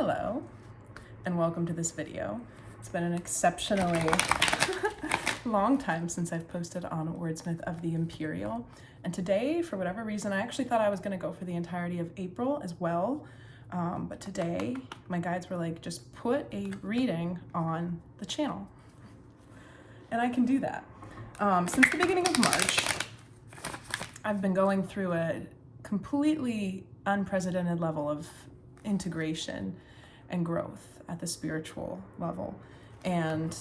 Hello, and welcome to this video. It's been an exceptionally long time since I've posted on Wordsmith of the Imperial, and today, for whatever reason, I actually thought I was going to go for the entirety of April as well, but today my guides were like, just put a reading on the channel, and I can do that. Since the beginning of March, I've been going through a completely unprecedented level of integration and growth at the spiritual level, and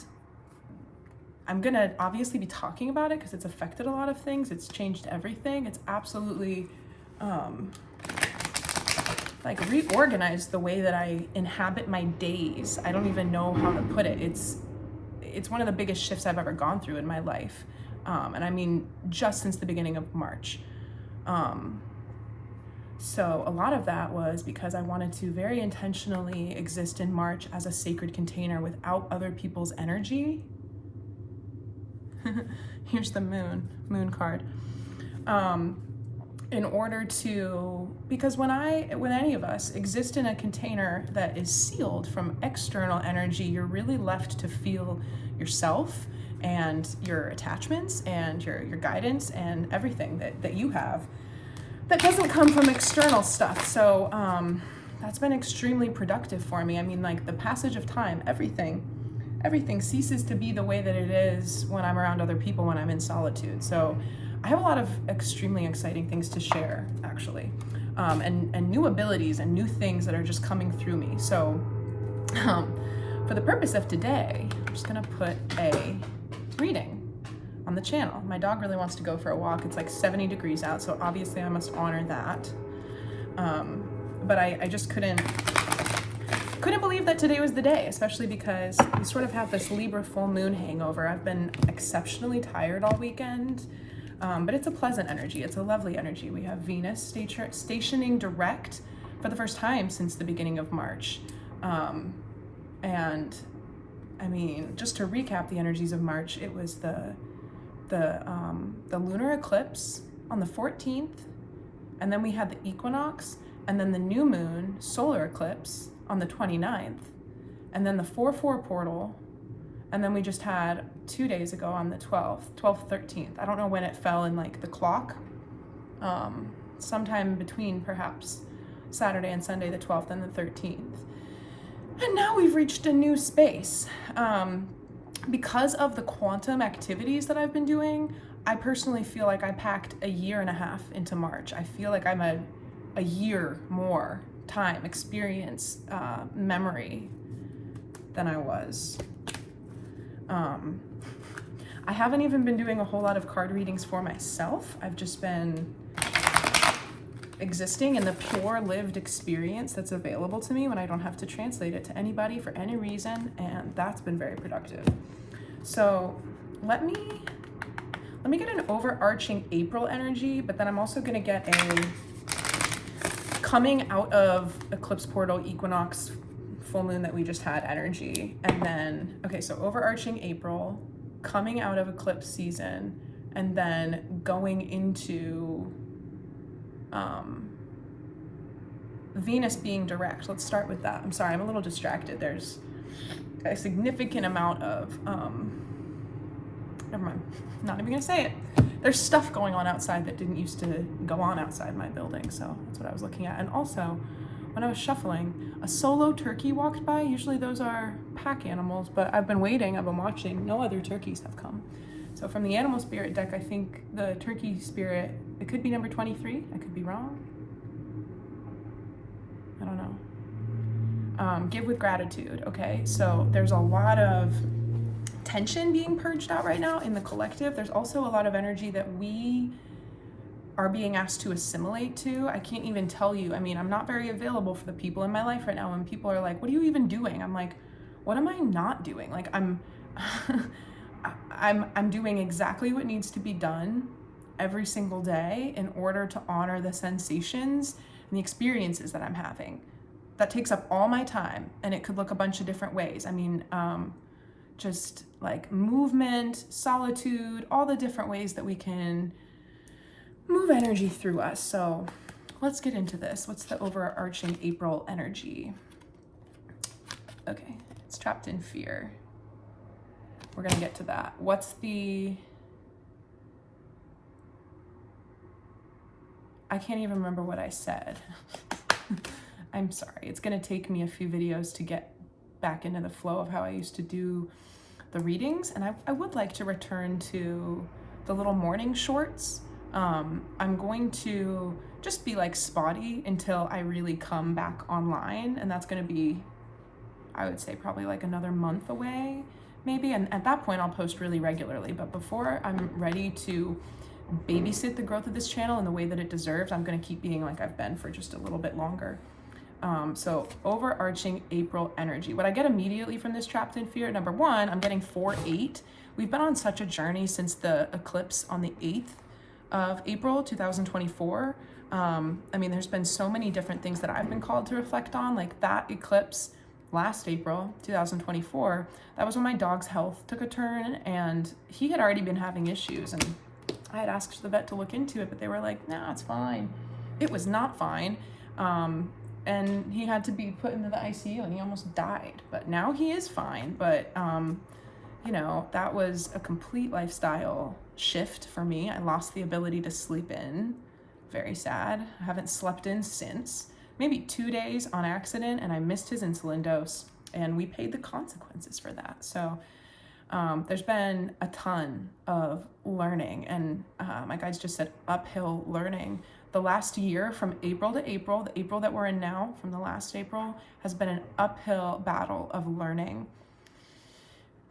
I'm gonna obviously be talking about it because it's affected a lot of things. It's changed everything. It's absolutely like reorganized the way that I inhabit my days. I don't even know how to put it. It's one of the biggest shifts I've ever gone through in my life, and I mean just since the beginning of March. So a lot of that was because I wanted to very intentionally exist in March as a sacred container without other people's energy. Here's the moon card. In order to, because when any of us exist in a container that is sealed from external energy, you're really left to feel yourself and your attachments and your guidance and everything that you have that doesn't come from external stuff. So that's been extremely productive for me. I mean, like the passage of time, everything ceases to be the way that it is when I'm around other people, when I'm in solitude. So I have a lot of extremely exciting things to share, actually, and new abilities and new things that are just coming through me. So for the purpose of today, I'm just gonna put a reading on the channel. My dog really wants to go for a walk. It's like 70 degrees out, so obviously I must honor that. But I just couldn't believe that today was the day, especially because we sort of have this Libra full moon hangover. I've been exceptionally tired all weekend, but it's a pleasant energy. It's a lovely energy. We have Venus stationing direct for the first time since the beginning of March. And I mean, just to recap the energies of March, it was the lunar eclipse on the 14th, and then we had the equinox, and then the new moon solar eclipse on the 29th, and then the 4/4 portal, and then we just had 2 days ago on the 12th, 13th. I don't know when it fell in like the clock, sometime between perhaps Saturday and Sunday, the 12th and the 13th. And now we've reached a new space. Because of the quantum activities that I've been doing, I personally feel like I packed a year and a half into March. I feel like I'm a year more time, experience, memory than I was. I haven't even been doing a whole lot of card readings for myself. I've just been existing in the pure lived experience that's available to me when I don't have to translate it to anybody for any reason, and that's been very productive. So let me get an overarching April energy, but then I'm also going to get a coming out of eclipse portal, equinox, full moon that we just had energy. And then, okay, so overarching April, coming out of eclipse season, and then going into Venus being direct. Let's start with that. I'm sorry, I'm a little distracted. There's a significant amount of, never mind, not even gonna say it. There's stuff going on outside that didn't used to go on outside my building, so that's what I was looking at. And also, when I was shuffling, a solo turkey walked by. Usually those are pack animals, but I've been waiting, I've been watching, no other turkeys have come. So from the animal spirit deck, I think the turkey spirit, it could be number 23, I could be wrong. I don't know. Give with gratitude, okay? So there's a lot of tension being purged out right now in the collective. There's also a lot of energy that we are being asked to assimilate to. I can't even tell you. I mean, I'm not very available for the people in my life right now when people are like, what are you even doing? I'm like, what am I not doing? Like I'm doing exactly what needs to be done every single day in order to honor the sensations and the experiences that I'm having. That takes up all my time, and it could look a bunch of different ways. I mean, just like movement, solitude, all the different ways that we can move energy through us. So let's get into this. What's the overarching April energy? Okay, it's trapped in fear. We're gonna get to that. I can't even remember what I said. I'm sorry. It's gonna take me a few videos to get back into the flow of how I used to do the readings, and I would like to return to the little morning shorts. I'm going to just be like spotty until I really come back online, and that's gonna be, I would say, probably like another month away, maybe, and at that point I'll post really regularly. But before I'm ready to babysit the growth of this channel in the way that it deserves, I'm gonna keep being like I've been for just a little bit longer. So overarching April energy. What I get immediately from this trapped in fear, number one, I'm getting 4-8. We've been on such a journey since the eclipse on the 8th of April 2024. I mean, there's been so many different things that I've been called to reflect on, like that eclipse last April 2024. That was when my dog's health took a turn, and he had already been having issues, and I had asked the vet to look into it, but they were like, nah, it's fine. It was not fine. And he had to be put into the ICU, and he almost died. But now he is fine. But, you know, that was a complete lifestyle shift for me. I lost the ability to sleep in. Very sad. I haven't slept in since. Maybe 2 days on accident, and I missed his insulin dose, and we paid the consequences for that. So there's been a ton of learning, and my guides just said uphill learning. The last year, from April to April, the April that we're in now, from the last April, has been an uphill battle of learning.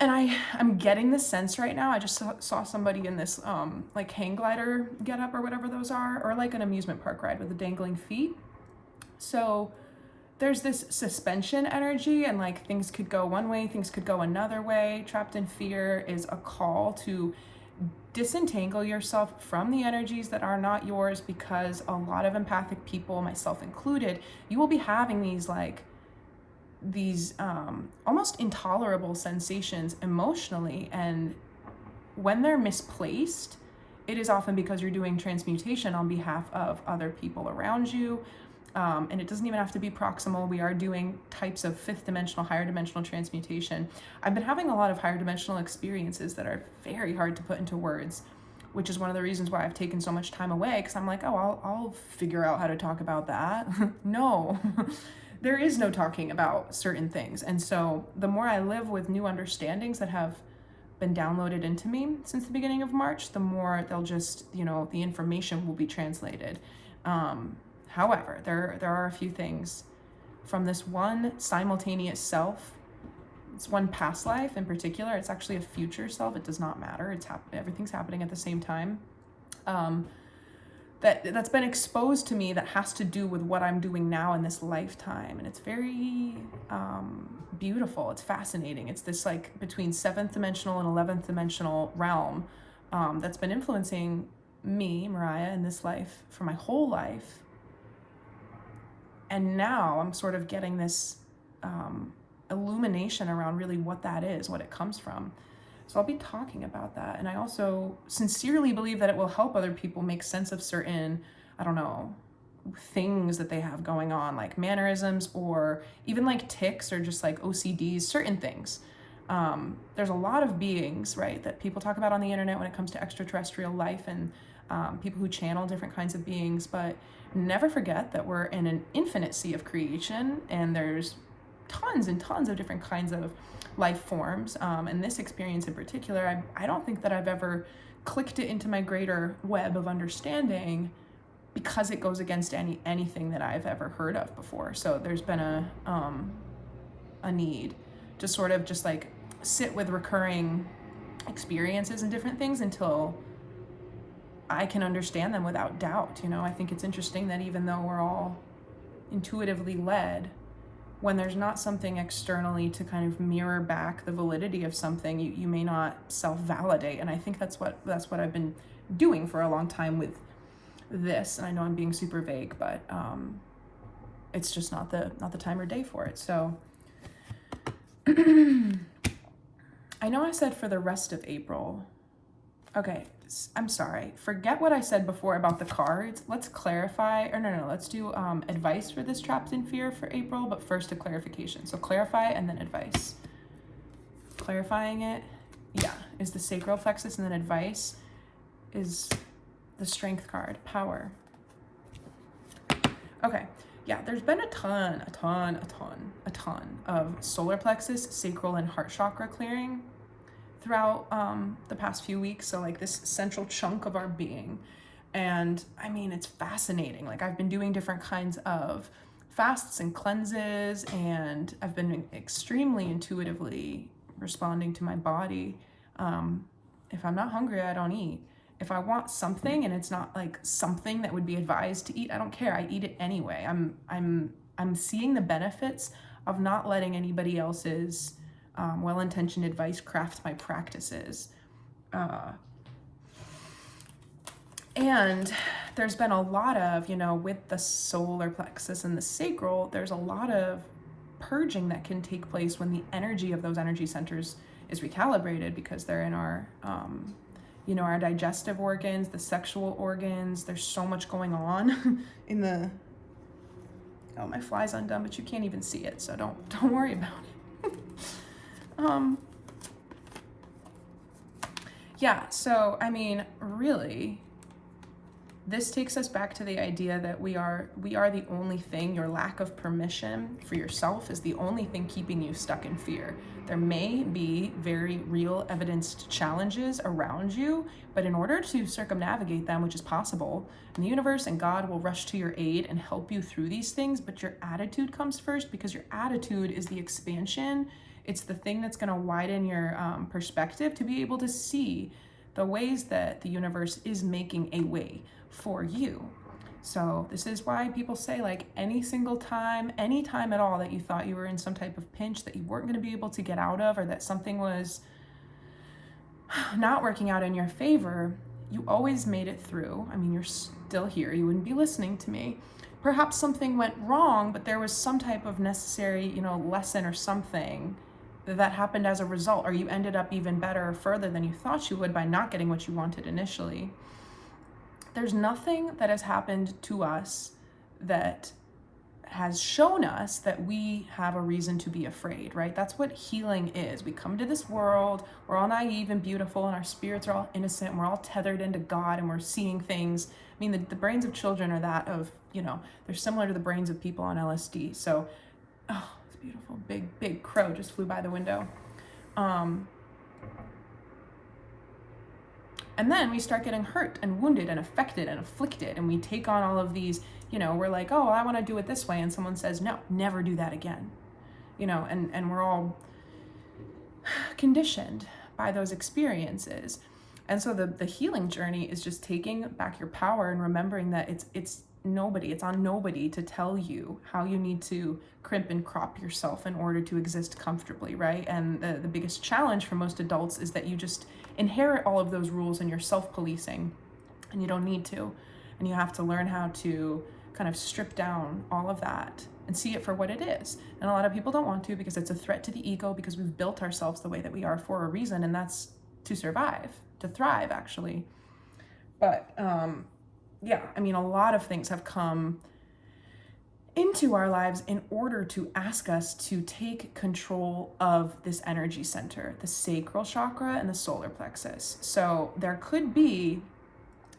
And I'm getting the sense right now, I just saw somebody in this like hang glider get up or whatever those are, or like an amusement park ride with the dangling feet. So there's this suspension energy, and like things could go one way, things could go another way. Trapped in fear is a call to disentangle yourself from the energies that are not yours, because a lot of empathic people, myself included, you will be having these almost intolerable sensations emotionally, and when they're misplaced, it is often because you're doing transmutation on behalf of other people around you. And it doesn't even have to be proximal. We are doing types of fifth dimensional, higher dimensional transmutation. I've been having a lot of higher dimensional experiences that are very hard to put into words, which is one of the reasons why I've taken so much time away, because I'm like, oh, I'll figure out how to talk about that. No, there is no talking about certain things. And so the more I live with new understandings that have been downloaded into me since the beginning of March, the more they'll just, you know, the information will be translated. However, there are a few things from this one simultaneous self. It's one past life in particular. It's actually a future self. It does not matter. Everything's happening at the same time. That's been exposed to me, that has to do with what I'm doing now in this lifetime, and it's very beautiful. It's fascinating. It's this like between 7th dimensional and 11th dimensional realm that's been influencing me, Mariah, in this life for my whole life. And now I'm sort of getting this illumination around really what that is, what it comes from. So I'll be talking about that. And I also sincerely believe that it will help other people make sense of certain, I don't know, things that they have going on, like mannerisms, or even like tics, or just like OCDs, certain things. There's a lot of beings, right, that people talk about on the internet when it comes to extraterrestrial life, and people who channel different kinds of beings, but never forget that we're in an infinite sea of creation, and there's tons and tons of different kinds of life forms. And this experience in particular, I don't think that I've ever clicked it into my greater web of understanding, because it goes against anything that I've ever heard of before. So there's been a need to sort of just like sit with recurring experiences and different things until I can understand them without doubt. You know, I think it's interesting that even though we're all intuitively led, when there's not something externally to kind of mirror back the validity of something, you may not self-validate. And I think that's what I've been doing for a long time with this. And I know I'm being super vague, but it's just not the time or day for it. So I know I said for the rest of April, Okay, I'm sorry. Forget what I said before about the cards. Let's clarify, or no, let's do advice for this trapped in fear for April, but first a clarification. So clarify and then advice. Clarifying it, yeah, is the sacral plexus, and then advice is the strength card, power. Okay, yeah, there's been a ton of solar plexus, sacral, and heart chakra clearing throughout the past few weeks. So like this central chunk of our being. And I mean, it's fascinating. Like I've been doing different kinds of fasts and cleanses, and I've been extremely intuitively responding to my body. If I'm not hungry, I don't eat. If I want something and it's not like something that would be advised to eat, I don't care. I eat it anyway. I'm seeing the benefits of not letting anybody else's well-intentioned advice craft my practices. And there's been a lot of, with the solar plexus and the sacral, there's a lot of purging that can take place when the energy of those energy centers is recalibrated, because they're in our our digestive organs, the sexual organs. There's so much going on in the, oh, my fly's undone, but you can't even see it, so don't worry about it. Yeah, so I mean, really, this takes us back to the idea that we are the only thing. Your lack of permission for yourself is the only thing keeping you stuck in fear. There may be very real evidenced challenges around you, but in order to circumnavigate them, which is possible, and the universe and God will rush to your aid and help you through these things, but your attitude comes first, because your attitude is the expansion. It's the thing that's going to widen your perspective to be able to see the ways that the universe is making a way for you. So this is why people say, like, any time at all that you thought you were in some type of pinch that you weren't going to be able to get out of, or that something was not working out in your favor, you always made it through. I mean, you're still here. You wouldn't be listening to me. Perhaps something went wrong, but there was some type of necessary, lesson or something that happened as a result, or you ended up even better or further than you thought you would by not getting what you wanted initially. There's nothing that has happened to us that has shown us that we have a reason to be afraid, right? That's what healing is. We come to this world, we're all naive and beautiful, and our spirits are all innocent, and we're all tethered into God, and we're seeing things. I mean, the brains of children are that of, they're similar to the brains of people on LSD. So, oh, it's beautiful. Big crow just flew by the window. And then we start getting hurt and wounded and affected and afflicted, and we take on all of these, we're like, oh, I want to do it this way, and someone says, no, never do that again, and we're all conditioned by those experiences. And so the healing journey is just taking back your power and remembering that it's on nobody to tell you how you need to crimp and crop yourself in order to exist comfortably, right? And the biggest challenge for most adults is that you just inherit all of those rules and you're self-policing, and you don't need to. And you have to learn how to kind of strip down all of that and see it for what it is. And a lot of people don't want to, because it's a threat to the ego, because we've built ourselves the way that we are for a reason, and that's to survive, to thrive, actually. But yeah, I mean, a lot of things have come into our lives in order to ask us to take control of this energy center, the sacral chakra and the solar plexus. So there could be,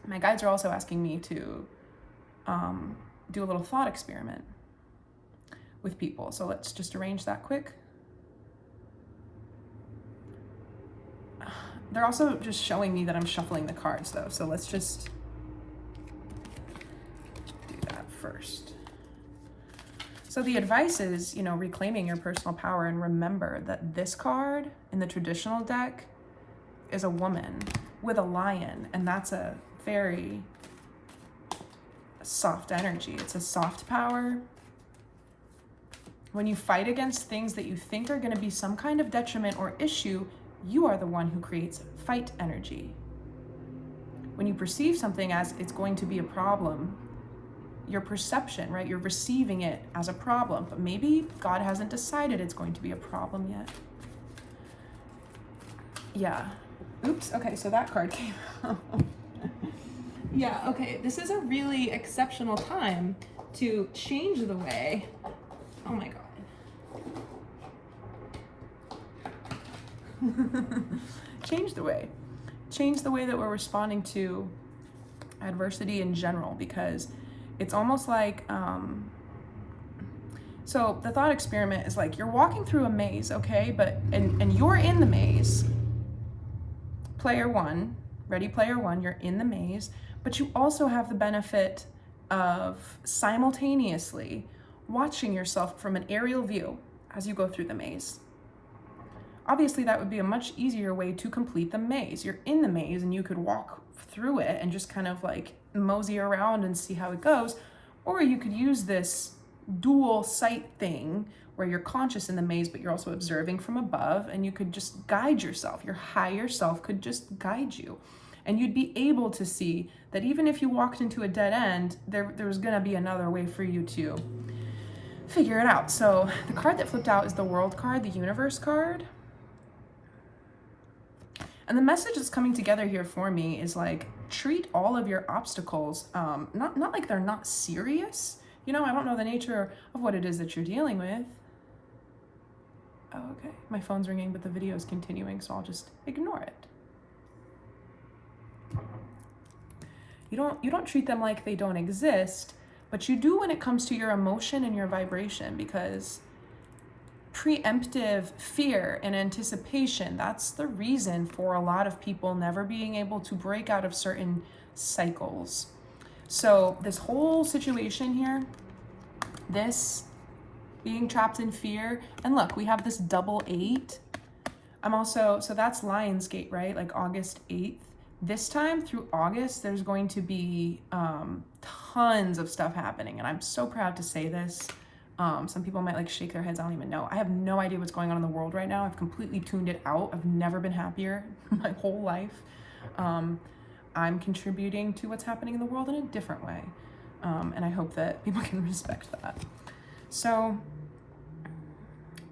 my guides are also asking me to do a little thought experiment with people. So let's just arrange that quick. They're also just showing me that I'm shuffling the cards though. So let's just do that first. So the advice is, reclaiming your personal power, and remember that this card in the traditional deck is a woman with a lion, and that's a very soft energy. It's a soft power. When you fight against things that you think are going to be some kind of detriment or issue, you are the one who creates fight energy. When you perceive something as it's going to be a problem, your perception, right? You're receiving it as a problem, but maybe God hasn't decided it's going to be a problem yet. Yeah. Oops, okay, so that card came out. Yeah, okay, this is a really exceptional time to change the way. Oh my God. Change the way. Change the way that we're responding to adversity in general, because it's almost like, so the thought experiment is like you're walking through a maze, okay? And you're in the maze. Player one, ready player one, you're in the maze, but you also have the benefit of simultaneously watching yourself from an aerial view as you go through the maze. Obviously, that would be a much easier way to complete the maze. You're in the maze and you could walk through it and just kind of like mosey around and see how it goes. Or you could use this dual sight thing where you're conscious in the maze, but you're also observing from above, and you could just guide yourself. Your higher self could just guide you. And you'd be able to see that even if you walked into a dead end, there's gonna be another way for you to figure it out. So the card that flipped out is the World card, the Universe card. And the message that's coming together here for me is like, treat all of your obstacles, not like they're not serious. You know, I don't know the nature of what it is that you're dealing with. Oh, okay, my phone's ringing, but the video is continuing, so I'll just ignore it. You don't treat them like they don't exist, but you do when it comes to your emotion and your vibration, because preemptive fear and anticipation, that's the reason for a lot of people never being able to break out of certain cycles. So this whole situation here, this being trapped in fear, and look, we have this double 8. I'm also, so that's Lionsgate, right? Like August 8th. This time through August, there's going to be tons of stuff happening, and I'm so proud to say this. Some people might like shake their heads. I don't even know. I have no idea what's going on in the world right now. I've completely tuned it out. I've never been happier my whole life. I'm contributing to what's happening in the world in a different way. And I hope that people can respect that. So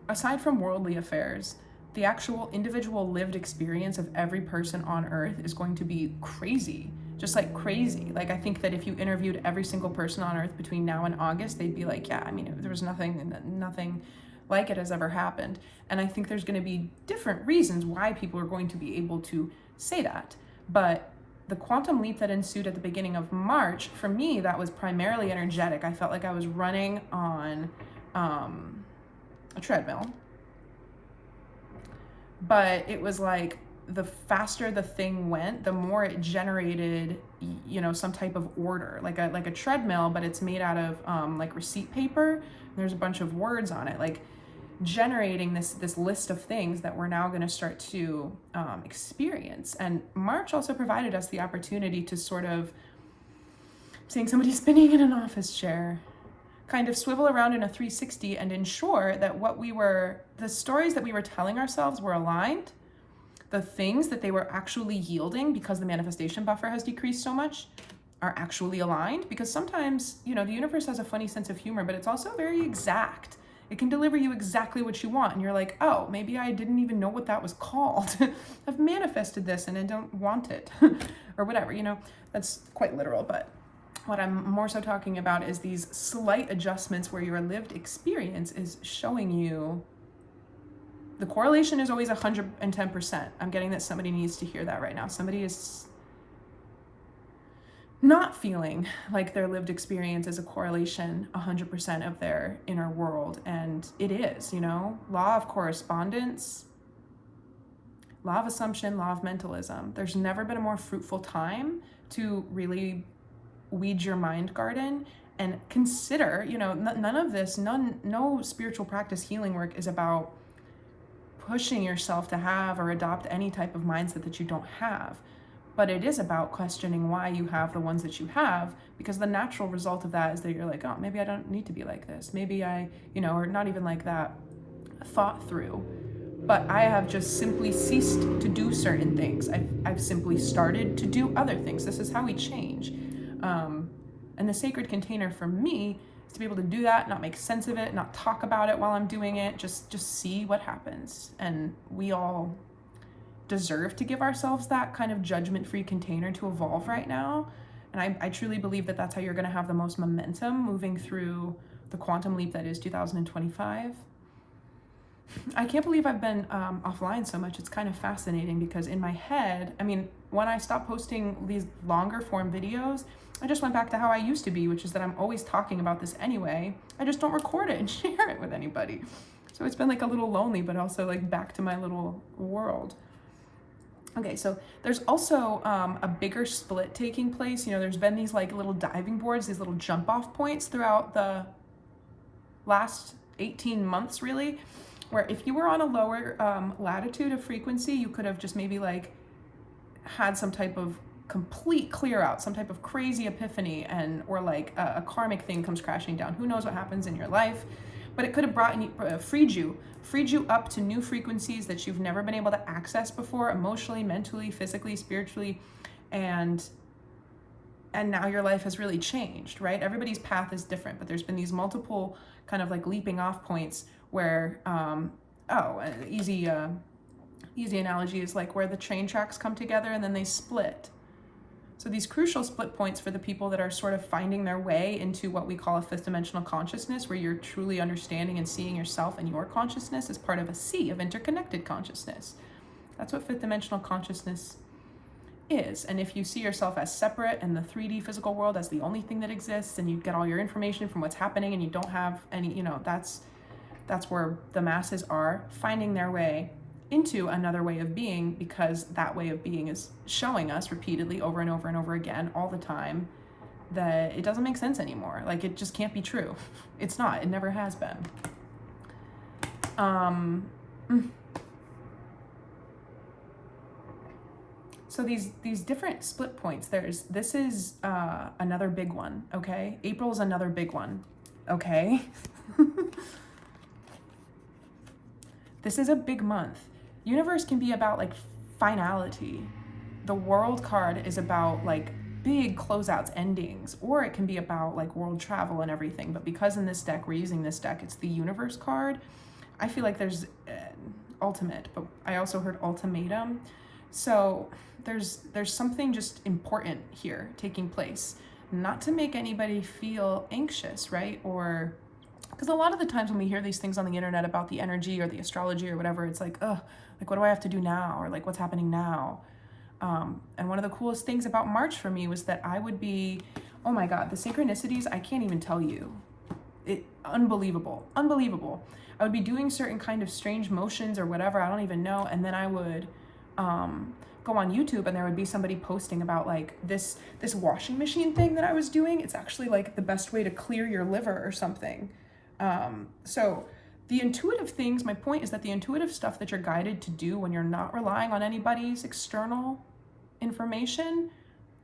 aside from worldly affairs, the actual individual lived experience of every person on earth is going to be crazy. Just like crazy. Like, I think that if you interviewed every single person on earth between now and August, they'd be like, yeah, I mean, there was nothing like it has ever happened. And I think there's going to be different reasons why people are going to be able to say that. But the quantum leap that ensued at the beginning of March, for me, that was primarily energetic. I felt like I was running on a treadmill. But it was like, the faster the thing went, the more it generated, you know, some type of order, like a treadmill, but it's made out of like receipt paper. There's a bunch of words on it, like generating this list of things that we're now going to start to experience. And March also provided us the opportunity to sort of, seeing somebody spinning in an office chair, kind of swivel around in a 360 and ensure that the stories that we were telling ourselves were aligned. The things that they were actually yielding, because the manifestation buffer has decreased so much, are actually aligned. Because sometimes, you know, the universe has a funny sense of humor, but it's also very exact. It can deliver you exactly what you want. And you're like, oh, maybe I didn't even know what that was called. I've manifested this and I don't want it or whatever, you know, that's quite literal. But what I'm more so talking about is these slight adjustments where your lived experience is showing you. The correlation is always 110%. I'm getting that somebody needs to hear that right now. Somebody is not feeling like their lived experience is a correlation 100% of their inner world. And it is, you know, law of correspondence, law of assumption, law of mentalism. There's never been a more fruitful time to really weed your mind garden and consider, you know, none of this, no spiritual practice, healing work is about pushing yourself to have or adopt any type of mindset that you don't have. But it is about questioning why you have the ones that you have, because the natural result of that is that you're like, oh, maybe I don't need to be like this. Maybe I, you know, or not even like that, thought through. But I have just simply ceased to do certain things. I've simply started to do other things. This is how we change. And the sacred container for me is to be able to do that, not make sense of it, not talk about it while I'm doing it, just see what happens. And we all deserve to give ourselves that kind of judgment-free container to evolve right now. And I truly believe that that's how you're going to have the most momentum moving through the quantum leap that is 2025. I can't believe I've been offline so much. It's kind of fascinating because in my head, I mean, when I stopped posting these longer form videos, I just went back to how I used to be, which is that I'm always talking about this anyway. I just don't record it and share it with anybody. So it's been like a little lonely, but also like back to my little world. Okay, so there's also a bigger split taking place. You know, there's been these like little diving boards, these little jump off points throughout the last 18 months, really, where if you were on a lower latitude of frequency, you could have just maybe like had some type of complete clear out, some type of crazy epiphany, and or like a karmic thing comes crashing down. Who knows what happens in your life? But it could have freed you up to new frequencies that you've never been able to access before, emotionally, mentally, physically, spiritually, and now your life has really changed, right? Everybody's path is different, but there's been these multiple kind of like leaping off points where, easy analogy is like where the train tracks come together and then they split. So these crucial split points for the people that are sort of finding their way into what we call a fifth dimensional consciousness, where you're truly understanding and seeing yourself and your consciousness as part of a sea of interconnected consciousness. That's what fifth dimensional consciousness is. And if you see yourself as separate and the 3D physical world as the only thing that exists, and you get all your information from what's happening and you don't have any, you know, that's where the masses are finding their way into another way of being, because that way of being is showing us repeatedly over and over and over again all the time that it doesn't make sense anymore. Like, it just can't be true. It's not. It never has been. So these different split points, this is another big one, okay? April's another big one, okay? This is a big month. Universe can be about like finality. The World card is about like big closeouts, endings, or it can be about like world travel and everything. But because in this deck, we're using this deck, it's the Universe card. I feel like there's ultimate, but I also heard ultimatum. So there's something just important here taking place, not to make anybody feel anxious, right? Or because a lot of the times when we hear these things on the internet about the energy or the astrology or whatever, it's like, like, what do I have to do now? Or like, what's happening now? And one of the coolest things about March for me was that I would be, oh my God, the synchronicities, I can't even tell you. Unbelievable. I would be doing certain kind of strange motions or whatever, I don't even know. And then I would go on YouTube and there would be somebody posting about like this washing machine thing that I was doing. It's actually like the best way to clear your liver or something. So the intuitive things, my point is that the intuitive stuff that you're guided to do when you're not relying on anybody's external information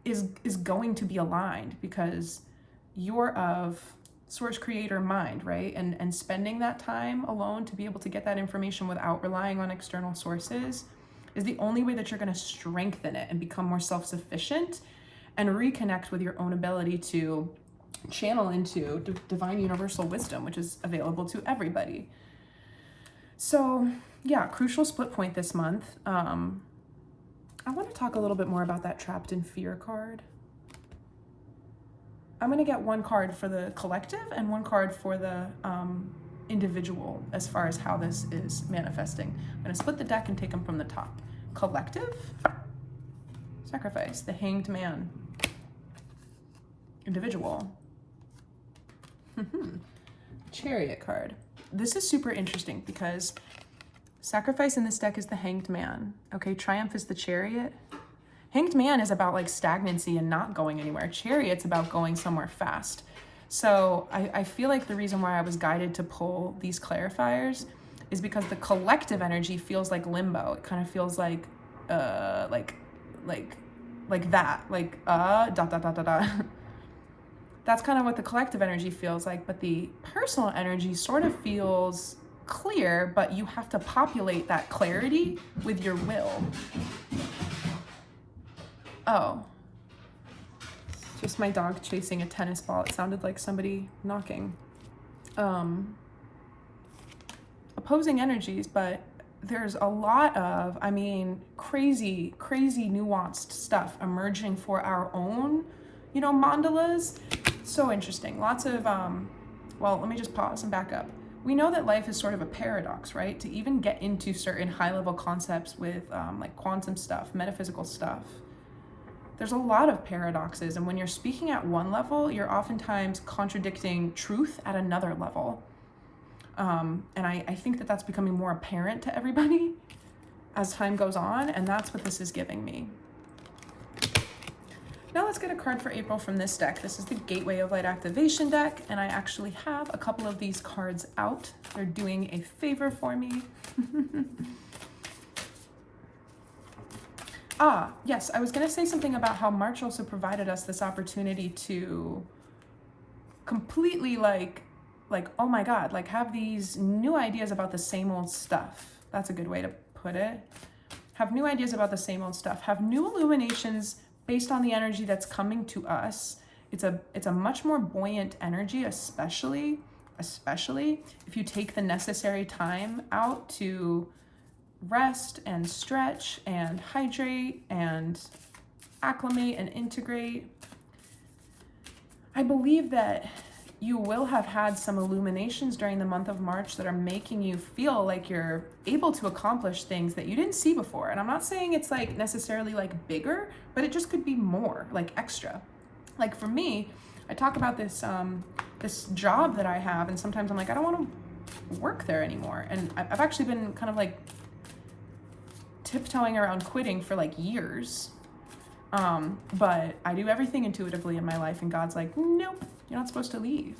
is going to be aligned, because you're of source creator mind, right? And spending that time alone to be able to get that information without relying on external sources is the only way that you're going to strengthen it and become more self-sufficient and reconnect with your own ability to channel into divine universal wisdom, which is available to everybody. So yeah, crucial split point this month. I want to talk a little bit more about that trapped in fear card. I'm going to get one card for the collective and one card for the individual as far as how this is manifesting. I'm going to split the deck and take them from the top. Collective, sacrifice, the Hanged Man. Individual, Chariot card. This is super interesting because sacrifice in this deck is the Hanged Man. Okay, Triumph is the Chariot. Hanged Man is about like stagnancy and not going anywhere. Chariot's about going somewhere fast. So I feel like the reason why I was guided to pull these clarifiers is because the collective energy feels like limbo. It kind of feels like that, like. That's kind of what the collective energy feels like, but the personal energy sort of feels clear, but you have to populate that clarity with your will. Oh. Just my dog chasing a tennis ball. It sounded like somebody knocking. Opposing energies, but there's a lot of, crazy nuanced stuff emerging for our own, mandalas. So interesting. Lots of, well, let me just pause and back up. We know that life is sort of a paradox, right? To even get into certain high-level concepts with like quantum stuff, metaphysical stuff, there's a lot of paradoxes. And when you're speaking at one level, you're oftentimes contradicting truth at another level. And I think that that's becoming more apparent to everybody as time goes on, and that's what this is giving me. Now let's get a card for April from this deck. This is the Gateway of Light Activation deck, and I actually have a couple of these cards out. They're doing a favor for me. Yes, I was going to say something about how March also provided us this opportunity to completely like, oh my God, like have these new ideas about the same old stuff. That's a good way to put it. Have new ideas about the same old stuff. Have new illuminations based on the energy that's coming to us. It's a much more buoyant energy, especially if you take the necessary time out to rest and stretch and hydrate and acclimate and integrate. I believe that you will have had some illuminations during the month of March that are making you feel like you're able to accomplish things that you didn't see before. And I'm not saying it's like necessarily like bigger, but it just could be more, like extra. Like for me, I talk about this this job that I have, and sometimes I'm like, I don't want to work there anymore. And I've actually been kind of like tiptoeing around quitting for like years. But I do everything intuitively in my life, and God's like, nope, you're not supposed to leave.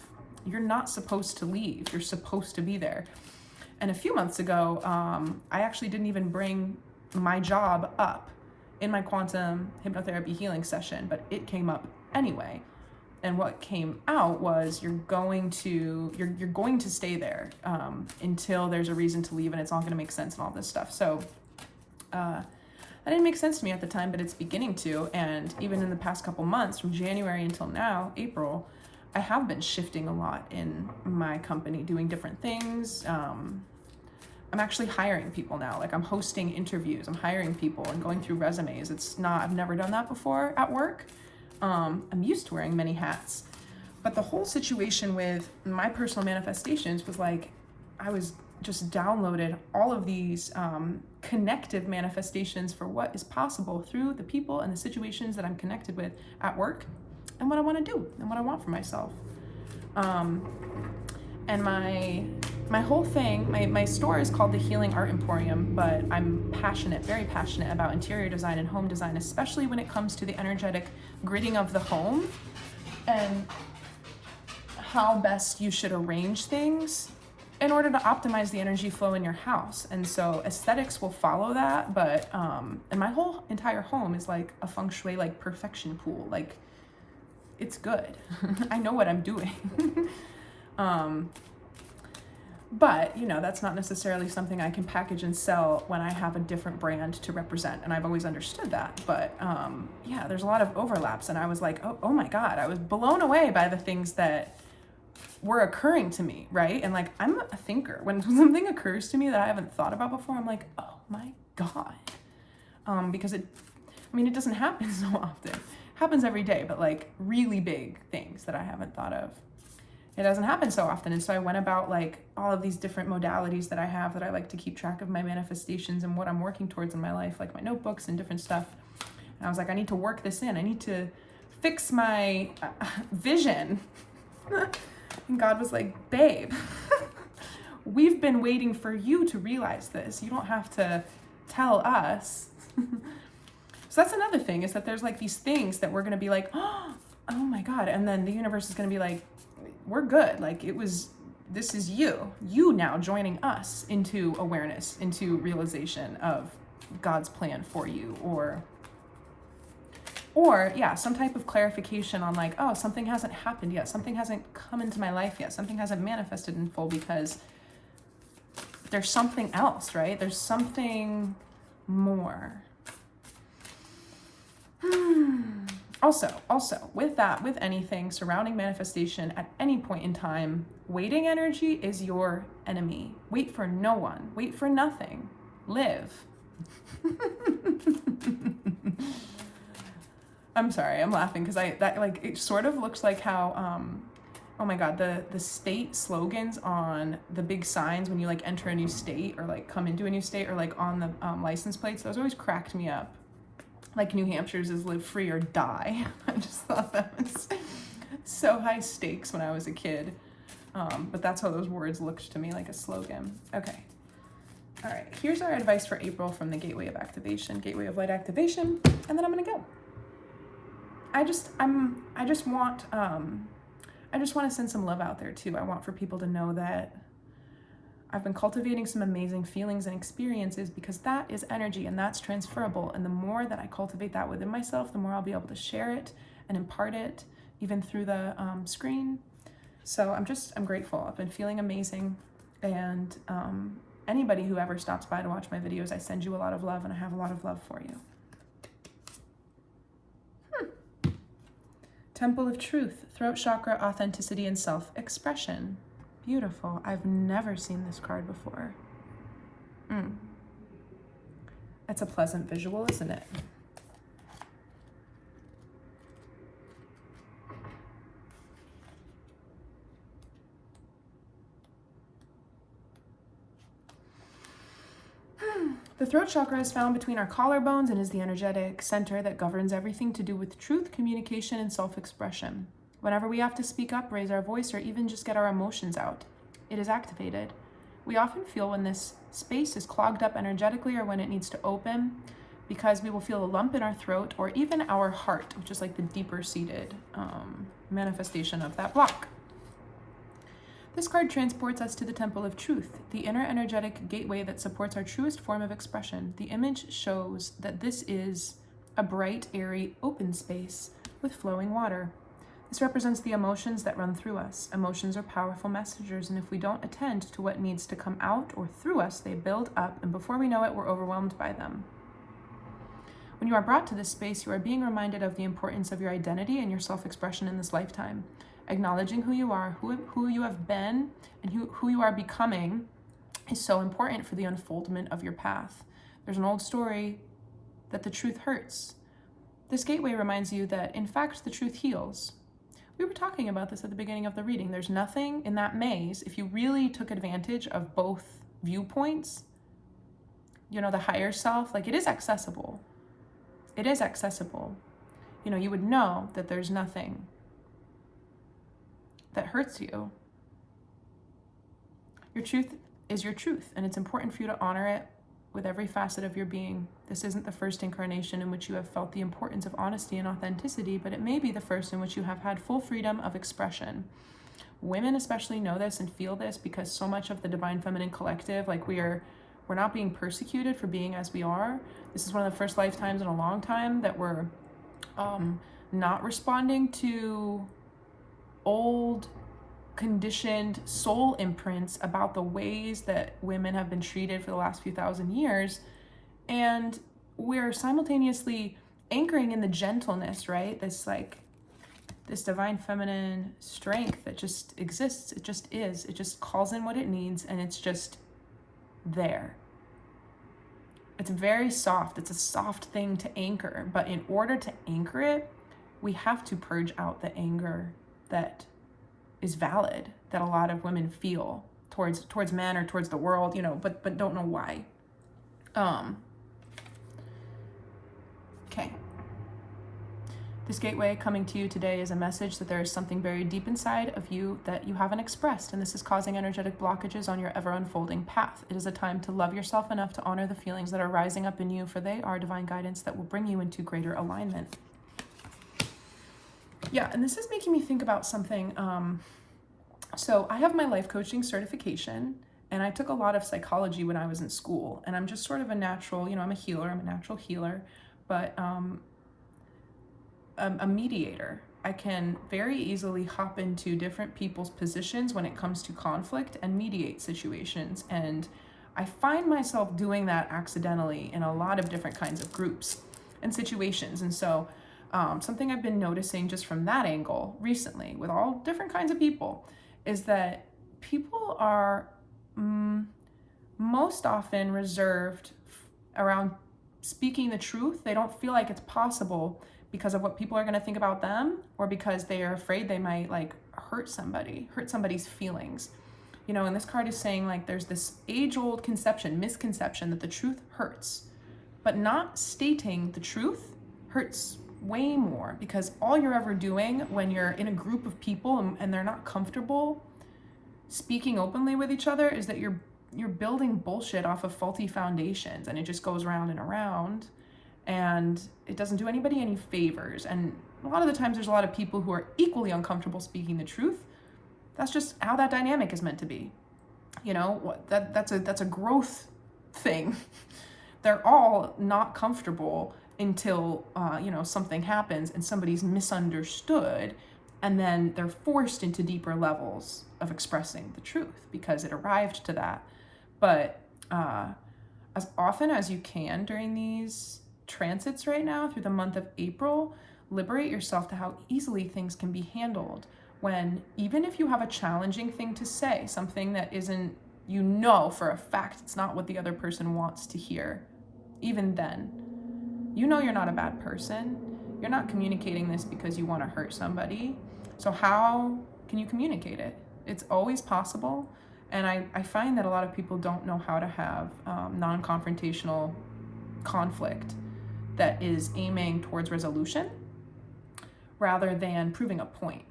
You're not supposed to leave. You're supposed to be there. And a few months ago, I actually didn't even bring my job up in my quantum hypnotherapy healing session, but it came up anyway. And what came out was you're going to stay there until there's a reason to leave, and it's all going to make sense and all this stuff. So that didn't make sense to me at the time, but it's beginning to. And even in the past couple months, from January until now, April, I have been shifting a lot in my company, doing different things. I'm actually hiring people now. Like I'm hosting interviews, I'm hiring people and going through resumes. I've never done that before at work. I'm used to wearing many hats. But the whole situation with my personal manifestations was like, I was just downloaded all of these connective manifestations for what is possible through the people and the situations that I'm connected with at work, and what I want to do and what I want for myself. And my whole thing, my store is called the Healing Art Emporium, but I'm very passionate about interior design and home design, especially when it comes to the energetic gridding of the home and how best you should arrange things in order to optimize the energy flow in your house. And so aesthetics will follow that, but and my whole entire home is like a feng shui, like perfection pool. Like it's good. I know what I'm doing. But that's not necessarily something I can package and sell when I have a different brand to represent, and I've always understood that. But yeah, there's a lot of overlaps, and I was like, oh my God, I was blown away by the things that were occurring to me, right? And like, I'm a thinker. When something occurs to me that I haven't thought about before, I'm like, oh my God. Because it doesn't happen so often. It happens every day, but like really big things that I haven't thought of, it doesn't happen so often. And so I went about like all of these different modalities that I have that I like to keep track of my manifestations and what I'm working towards in my life, like my notebooks and different stuff. And I was like, I need to work this in. I need to fix my vision. And God was like, babe, we've been waiting for you to realize this. You don't have to tell us. So that's another thing, is that there's like these things that we're going to be like, oh my God. And then the universe is going to be like, we're good. Like this is you now joining us into awareness, into realization of God's plan for you, or yeah, some type of clarification on like, oh, something hasn't happened yet. Something hasn't come into my life yet. Something hasn't manifested in full because there's something else, right? There's something more. Also, with anything surrounding manifestation at any point in time, waiting energy is your enemy. Wait for no one. Wait for nothing. live. I'm sorry, I'm laughing because it sort of looks like how oh my god, the state slogans on the big signs when you like enter a new state or like come into a new state, or like on the license plates, those always cracked me up. Like New Hampshire's is live free or die. I just thought that was so high stakes when I was a kid. But that's how those words looked to me, like a slogan. Okay. All right, here's our advice for April from the Gateway of Activation, Gateway of Light Activation, and then I'm gonna go. I just want to send some love out there too. I want for people to know that I've been cultivating some amazing feelings and experiences, because that is energy and that's transferable. And the more that I cultivate that within myself, the more I'll be able to share it and impart it, even through the screen. So I'm grateful. I've been feeling amazing. And anybody who ever stops by to watch my videos, I send you a lot of love, and I have a lot of love for you. Temple of Truth, throat chakra, authenticity, and self-expression. Beautiful. I've never seen this card before. It's a pleasant visual, isn't it? The throat chakra is found between our collarbones and is the energetic center that governs everything to do with truth, communication, and self-expression. Whenever we have to speak up, raise our voice, or even just get our emotions out, it is activated. We often feel when this space is clogged up energetically, or when it needs to open, because we will feel a lump in our throat, or even our heart, which is like the deeper seated manifestation of that block. This card transports us to the Temple of Truth, the inner energetic gateway that supports our truest form of expression. The image shows that this is a bright, airy, open space with flowing water. This represents the emotions that run through us. Emotions are powerful messengers, and if we don't attend to what needs to come out or through us, they build up, and before we know it, we're overwhelmed by them. When you are brought to this space, you are being reminded of the importance of your identity and your self-expression in this lifetime. Acknowledging who you are, who you have been, and who you are becoming is so important for the unfoldment of your path. There's an old story that the truth hurts. This gateway reminds you that, in fact, the truth heals. We were talking about this at the beginning of the reading. There's nothing in that maze, if you really took advantage of both viewpoints, you know, the higher self, like it is accessible. It is accessible. You know, you would know that there's nothing that hurts you. Your truth is your truth, and it's important for you to honor it with every facet of your being. This isn't the first incarnation in which you have felt the importance of honesty and authenticity, but it may be the first in which you have had full freedom of expression. Women especially know this and feel this, because so much of the Divine Feminine Collective, like we're not being persecuted for being as we are. This is one of the first lifetimes in a long time that we're not responding to old conditioned soul imprints about the ways that women have been treated for the last few thousand years. And we're simultaneously anchoring in the gentleness, right? This divine feminine strength that just exists. It just is. It just calls in what it needs, and it's just there. It's very soft. It's a soft thing to anchor. But in order to anchor it, we have to purge out the anger that is valid, that a lot of women feel towards men or towards the world, you know, but don't know why. Okay. This gateway coming to you today is a message that there is something buried deep inside of you that you haven't expressed, and this is causing energetic blockages on your ever unfolding path. It is a time to love yourself enough to honor the feelings that are rising up in you, for they are divine guidance that will bring you into greater alignment. Yeah, and this is making me think about something. So I have my life coaching certification, and I took a lot of psychology when I was in school, and I'm just sort of a natural, you know, I'm a natural healer, but a mediator. I can very easily hop into different people's positions when it comes to conflict and mediate situations. And I find myself doing that accidentally in a lot of different kinds of groups and situations. And so something I've been noticing just from that angle recently with all different kinds of people is that people are most often reserved around speaking the truth. They don't feel like it's possible because of what people are going to think about them, or because they are afraid they might like hurt somebody's feelings. And this card is saying like there's this age-old misconception that the truth hurts, but not stating the truth hurts way more, because all you're ever doing when you're in a group of people and they're not comfortable speaking openly with each other is that you're building bullshit off of faulty foundations, and it just goes round and around, and it doesn't do anybody any favors. And a lot of the times there's a lot of people who are equally uncomfortable speaking the truth. That's just how that dynamic is meant to be. That's a growth thing. They're all not comfortable until something happens and somebody's misunderstood, and then they're forced into deeper levels of expressing the truth because it arrived to that. But as often as you can during these transits right now through the month of April, liberate yourself to how easily things can be handled when, even if you have a challenging thing to say, something that isn't, for a fact it's not what the other person wants to hear, even then, you're not a bad person. You're not communicating this because you want to hurt somebody. So how can you communicate it? It's always possible. And I find that a lot of people don't know how to have non-confrontational conflict that is aiming towards resolution rather than proving a point.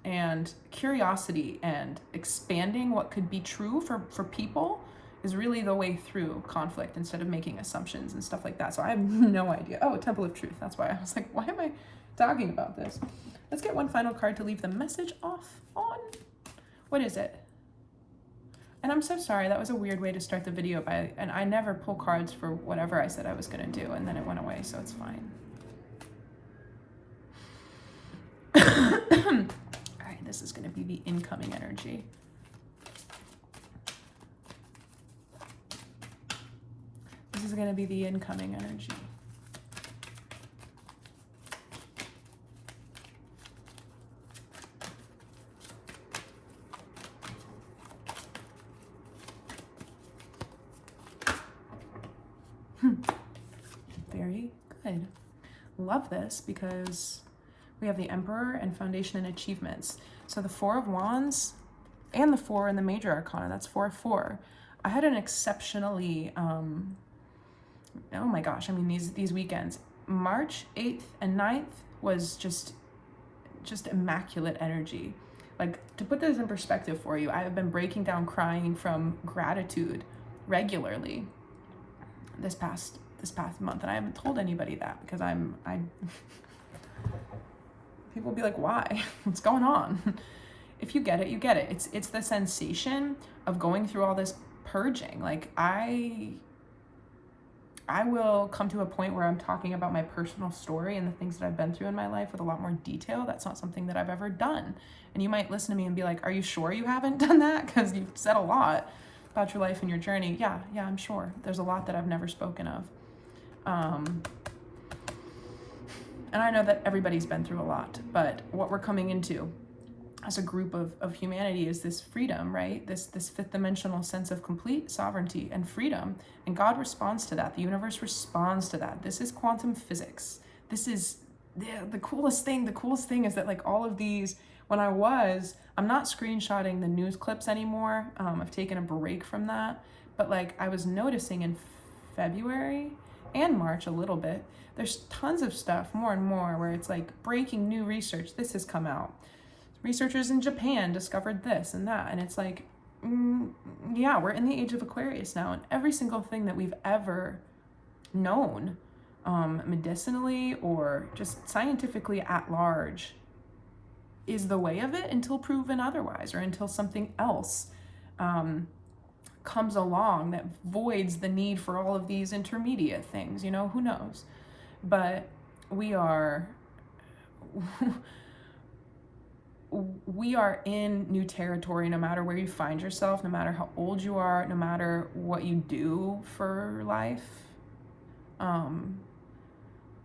And curiosity and expanding what could be true for people is really the way through conflict, instead of making assumptions and stuff like that. So I have no idea. Oh, Temple of Truth. That's why I was like, why am I talking about this? Let's get one final card to leave the message off on. What is it? And I'm so sorry, that was a weird way to start the video and I never pull cards for whatever I said I was gonna do, and then it went away, so it's fine. All right, this is gonna be the incoming energy. This is gonna be the incoming energy. Very good. Love this because we have the Emperor and Foundation and Achievements. So the Four of Wands and the Four in the Major Arcana, that's 4 of 4. I had an exceptionally, oh my gosh, I mean, these weekends, March 8th and 9th was just immaculate energy. Like, to put this in perspective for you, I have been breaking down crying from gratitude regularly this past month, and I haven't told anybody that because I people will be like, why? What's going on? If you get it, you get it. It's the sensation of going through all this purging. Like, I will come to a point where I'm talking about my personal story and the things that I've been through in my life with a lot more detail. That's not something that I've ever done. And you might listen to me and be like, are you sure you haven't done that? Because you've said a lot about your life and your journey. Yeah, I'm sure. There's a lot that I've never spoken of. And I know that everybody's been through a lot, but what we're coming into as a group of humanity is this freedom, right? This fifth dimensional sense of complete sovereignty and freedom. And God responds to that. The universe responds to that. This is quantum physics. This is the coolest thing. The coolest thing is that, like, all of these, I'm not screenshotting the news clips anymore. I've taken a break from that. But like, I was noticing in February and March a little bit, there's tons of stuff, more and more, where it's like breaking new research. This has come out. Researchers in Japan discovered this and that. And it's like, yeah, we're in the age of Aquarius now. And every single thing that we've ever known, medicinally or just scientifically at large, is the way of it until proven otherwise, or until something else comes along that voids the need for all of these intermediate things. Who knows? But we are in new territory, no matter where you find yourself, no matter how old you are, no matter what you do for life.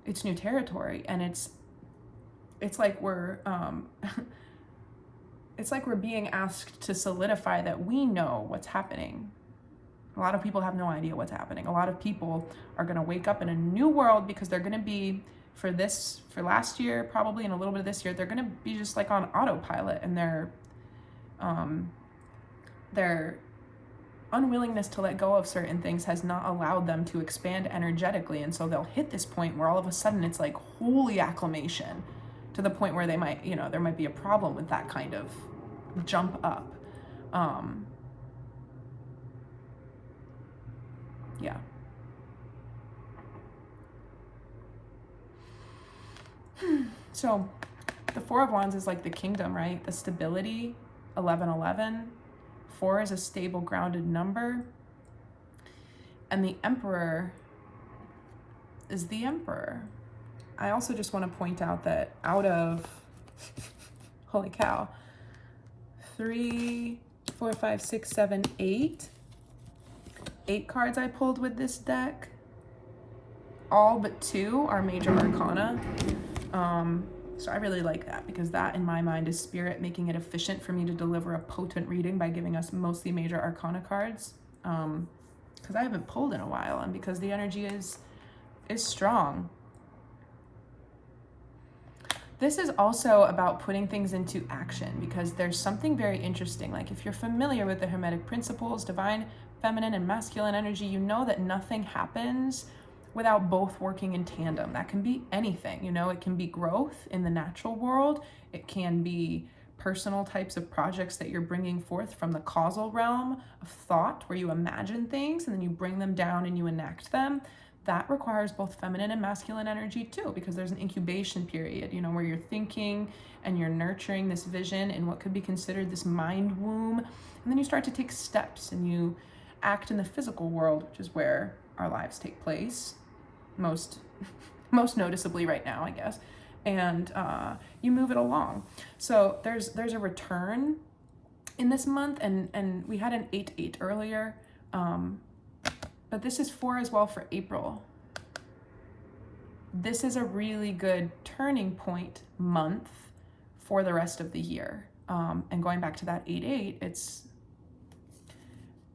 It's new territory, and it's like we're it's like we're being asked to solidify that we know what's happening. A lot of people have no idea what's happening. A lot of people are going to wake up in a new world because they're going to be, for last year, probably, and a little bit of this year, they're going to be just like on autopilot, and their unwillingness to let go of certain things has not allowed them to expand energetically. And so they'll hit this point where all of a sudden it's like holy acclamation, to the point where they might, there might be a problem with that kind of jump up. Yeah. So the Four of Wands is like the kingdom, right? The stability, 1111. 4 is a stable, grounded number. And the Emperor is the Emperor. I also just want to point out that out of, holy cow, 3, 4, 5, 6, 7, 8 cards I pulled with this deck, all but 2 are major arcana. So I really like that, because that in my mind is spirit making it efficient for me to deliver a potent reading by giving us mostly major arcana cards. Because I haven't pulled in a while, and because the energy is strong. This is also about putting things into action, because there's something very interesting. Like, if you're familiar with the Hermetic principles, divine, feminine, and masculine energy, you know that nothing happens without both working in tandem. That can be anything, it can be growth in the natural world. It can be personal types of projects that you're bringing forth from the causal realm of thought, where you imagine things and then you bring them down and you enact them. That requires both feminine and masculine energy too, because there's an incubation period, where you're thinking and you're nurturing this vision in what could be considered this mind womb. And then you start to take steps and you act in the physical world, which is where our lives take place, most noticeably right now, I guess. And you move it along. So there's a return in this month, and we had an 8-8 earlier, but this is 4 as well for April. This is a really good turning point month for the rest of the year. And going back to that 8-8, it's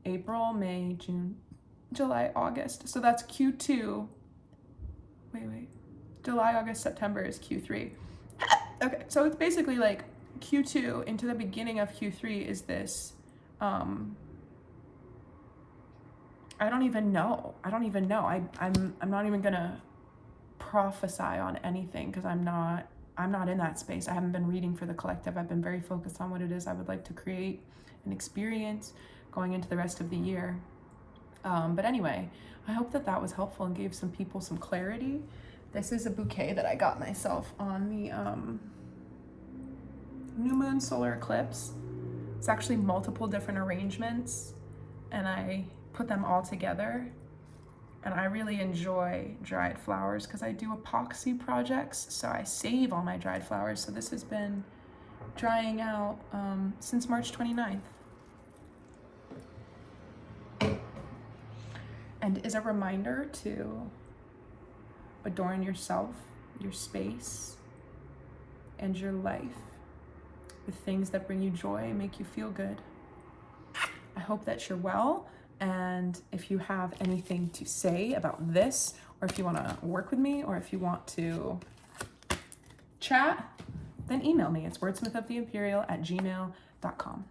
April, May, June, July, August. So that's Q2. Wait. July, August, September is Q3. Okay, so it's basically like Q2 into the beginning of Q3 is this, I don't even know. I'm not even gonna prophesy on anything, because I'm not in that space. I haven't been reading for the collective. I've been very focused on what it is I would like to create and experience going into the rest of the year. But anyway, I hope that was helpful and gave some people some clarity. This is a bouquet that I got myself on the new moon solar eclipse. It's actually multiple different arrangements, and I put them all together. And I really enjoy dried flowers because I do epoxy projects, so I save all my dried flowers. So this has been drying out since March 29th. And is a reminder to adorn yourself, your space, and your life with things that bring you joy and make you feel good. I hope that you're well, and if you have anything to say about this, or if you want to work with me, or if you want to chat, then email me. It's wordsmithofthe.imperial@gmail.com.